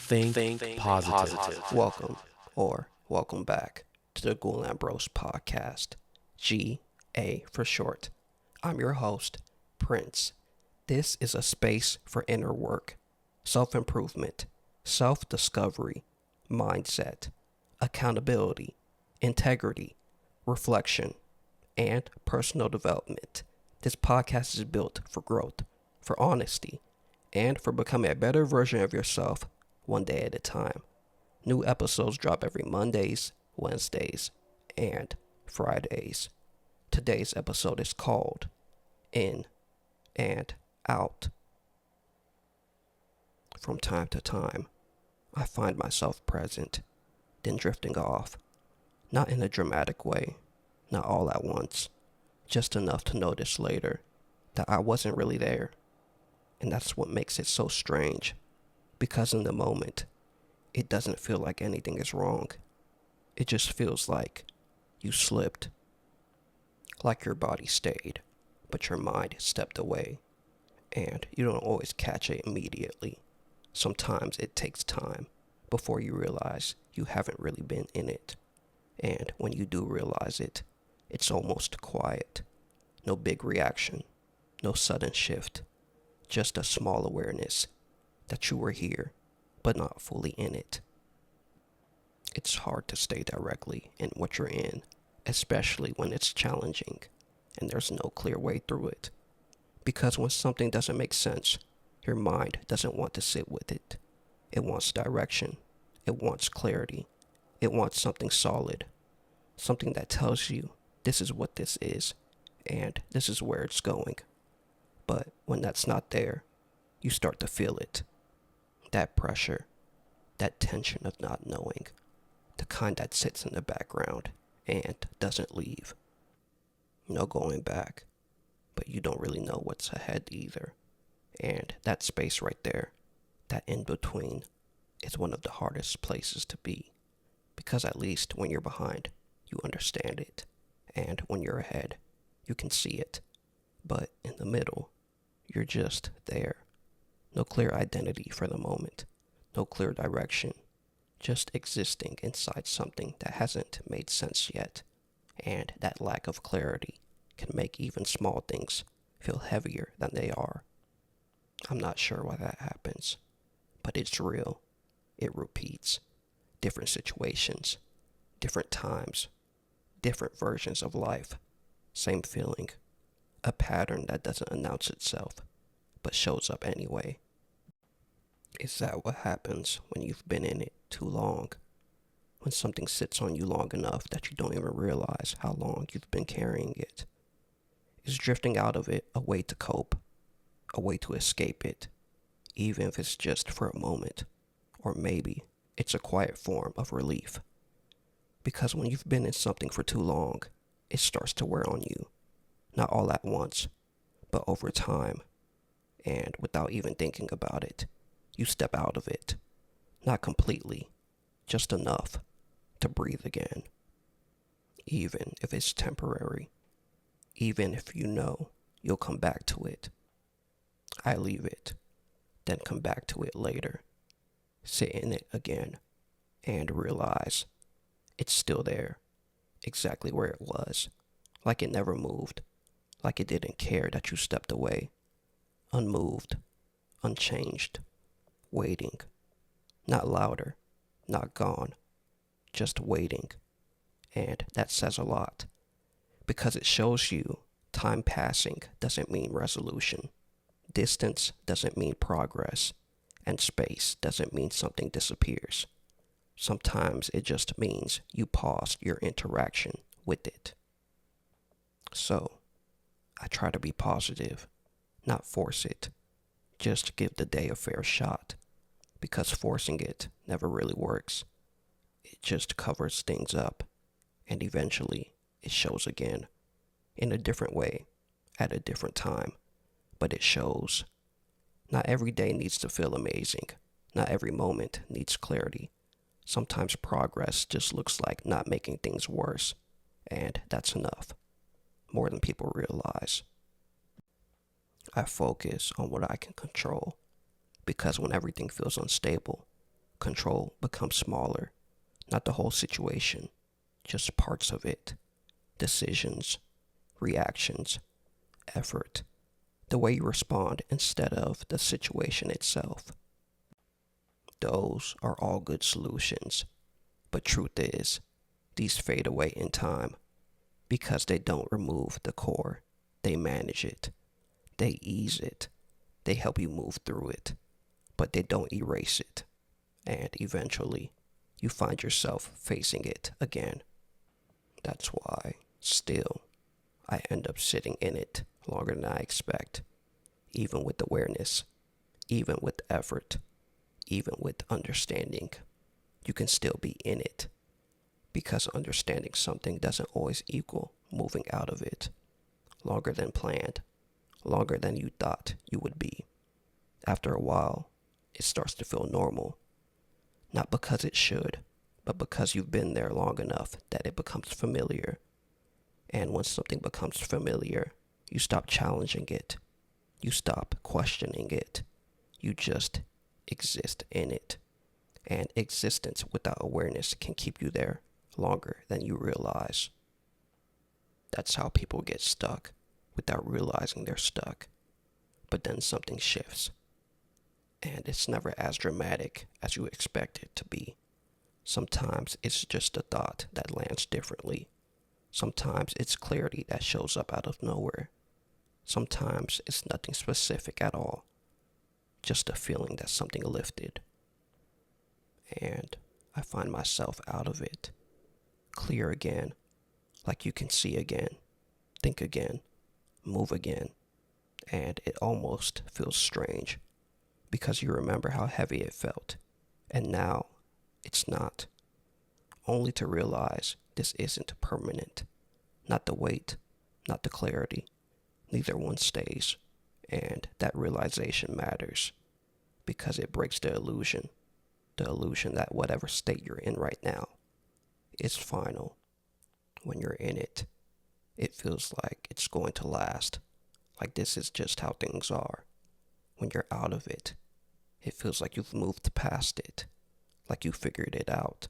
Think positive. Welcome, or welcome back, to the Ghoul Ambrose podcast, GA for short. I'm your host, Prince. This is a space for inner work, self-improvement, self-discovery, mindset, accountability, integrity, reflection, and personal development. This podcast is built for growth, for honesty, and for becoming a better version of yourself one day at a time. New episodes drop every Mondays, Wednesdays, and Fridays. Today's episode is called In and Out. From time to time, I find myself present, then drifting off. Not in a dramatic way, not all at once, just enough to notice later that I wasn't really there. And that's what makes it so strange, because in the moment, it doesn't feel like anything is wrong. It just feels like you slipped, like your body stayed, but your mind stepped away, and you don't always catch it immediately. Sometimes it takes time before you realize you haven't really been in it, and when you do realize it, it's almost quiet. No big reaction, no sudden shift, just a small awareness that you were here, but not fully in it. It's hard to stay directly in what you're in, especially when it's challenging and there's no clear way through it. Because when something doesn't make sense, your mind doesn't want to sit with it. It wants direction. It wants clarity. It wants something solid. Something that tells you this is what this is and this is where it's going. But when that's not there, you start to feel it. That pressure, that tension of not knowing, the kind that sits in the background and doesn't leave. No going back, but you don't really know what's ahead either. And that space right there, that in between, is one of the hardest places to be. Because at least when you're behind, you understand it. And when you're ahead, you can see it. But in the middle, you're just there. No clear identity for the moment. No clear direction. Just existing inside something that hasn't made sense yet. And that lack of clarity can make even small things feel heavier than they are. I'm not sure why that happens, but it's real. It repeats. Different situations, different times, different versions of life. Same feeling. A pattern that doesn't announce itself, but shows up anyway. Is that what happens when you've been in it too long? When something sits on you long enough that you don't even realize how long you've been carrying it? Is drifting out of it a way to cope? A way to escape it? Even if it's just for a moment? Or maybe it's a quiet form of relief? Because when you've been in something for too long, it starts to wear on you. Not all at once, but over time. And without even thinking about it, you step out of it. Not completely, just enough to breathe again. Even if it's temporary. Even if you know you'll come back to it. I leave it, then come back to it later. Sit in it again, and realize it's still there, exactly where it was, like it never moved, like it didn't care that you stepped away, unmoved, unchanged, waiting, not louder, not gone, just waiting. And that says a lot, because it shows you time passing doesn't mean resolution, distance doesn't mean progress, and space doesn't mean something disappears. Sometimes it just means you paused your interaction with it. So, I try to be positive, not force it. Just give the day a fair shot, because forcing it never really works. It just covers things up, and eventually it shows again, in a different way, at a different time, but it shows. Not every day needs to feel amazing. Not every moment needs clarity. Sometimes progress just looks like not making things worse, and that's enough. More than people realize. I focus on what I can control, because when everything feels unstable, control becomes smaller, not the whole situation, just parts of it. Decisions, reactions, effort, the way you respond instead of the situation itself. Those are all good solutions, but truth is, these fade away in time because they don't remove the core. They manage it. They ease it. They help you move through it, but they don't erase it. And eventually, you find yourself facing it again. That's why, still, I end up sitting in it longer than I expect, even with awareness, even with effort, even with understanding. You can still be in it, because understanding something doesn't always equal moving out of it. Longer than planned, longer than you thought you would be. After a while, it starts to feel normal. Not because it should, but because you've been there long enough that it becomes familiar. And when something becomes familiar, you stop challenging it. You stop questioning it. You just exist in it. And existence without awareness can keep you there longer than you realize. That's how people get stuck without realizing they're stuck. But then something shifts. And it's never as dramatic as you expect it to be. Sometimes it's just a thought that lands differently. Sometimes it's clarity that shows up out of nowhere. Sometimes it's nothing specific at all. Just a feeling that something lifted. And I find myself out of it. Clear again. Like you can see again. Think again. Move again. And it almost feels strange. Because you remember how heavy it felt. And now, it's not. Only to realize this isn't permanent. Not the weight, not the clarity. Neither one stays. And that realization matters. Because it breaks the illusion. The illusion that whatever state you're in right now is final. When you're in it, it feels like it's going to last. Like this is just how things are. When you're out of it, it feels like you've moved past it, like you figured it out.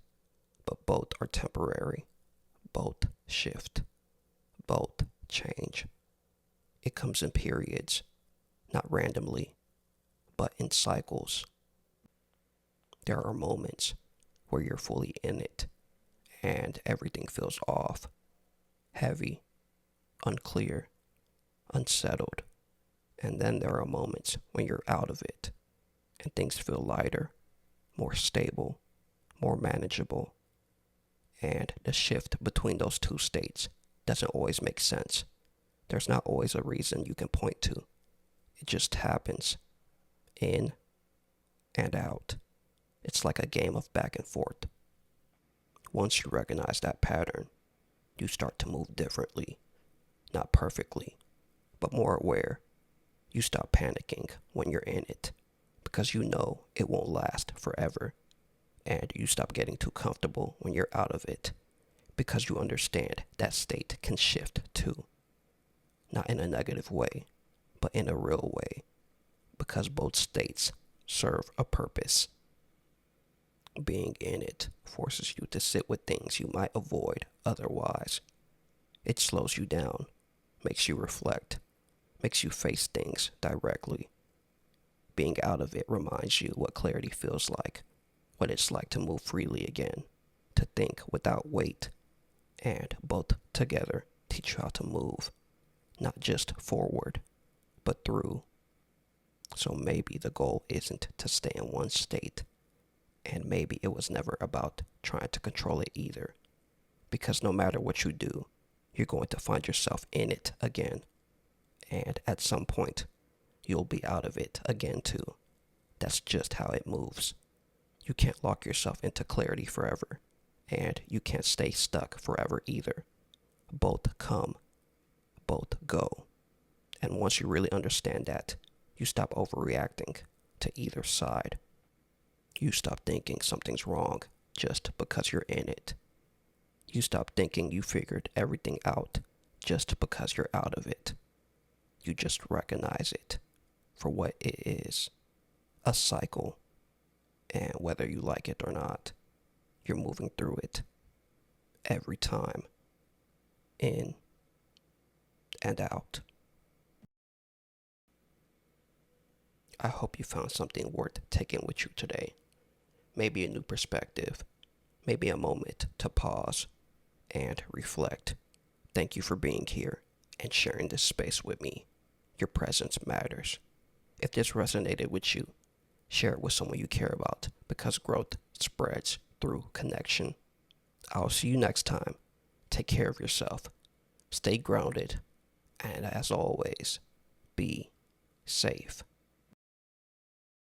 But both are temporary. Both shift. Both change. It comes in periods, not randomly, but in cycles. There are moments where you're fully in it and everything feels off, heavy, unclear, unsettled. And then there are moments when you're out of it and things feel lighter, more stable, more manageable. And the shift between those two states doesn't always make sense. There's not always a reason you can point to. It just happens. In and out. It's like a game of back and forth. Once you recognize that pattern, you start to move differently. Not perfectly, but more aware. You stop panicking when you're in it because you know it won't last forever. And you stop getting too comfortable when you're out of it because you understand that state can shift too. Not in a negative way, but in a real way, because both states serve a purpose. Being in it forces you to sit with things you might avoid otherwise. It slows you down, makes you reflect, makes you face things directly. Being out of it reminds you what clarity feels like, what it's like to move freely again, to think without weight, and both together teach you how to move, not just forward, but through. So maybe the goal isn't to stay in one state, and maybe it was never about trying to control it either, because no matter what you do, you're going to find yourself in it again, and at some point, you'll be out of it again too. That's just how it moves. You can't lock yourself into clarity forever, and you can't stay stuck forever either. Both come, both go. And once you really understand that, you stop overreacting to either side. You stop thinking something's wrong just because you're in it. You stop thinking you figured everything out just because you're out of it. You just recognize it for what it is, a cycle. And whether you like it or not, you're moving through it every time, in and out. I hope you found something worth taking with you today. Maybe a new perspective, maybe a moment to pause and reflect. Thank you for being here and sharing this space with me. Your presence matters. If this resonated with you, share it with someone you care about because growth spreads through connection. I'll see you next time. Take care of yourself. Stay grounded. And as always, be safe.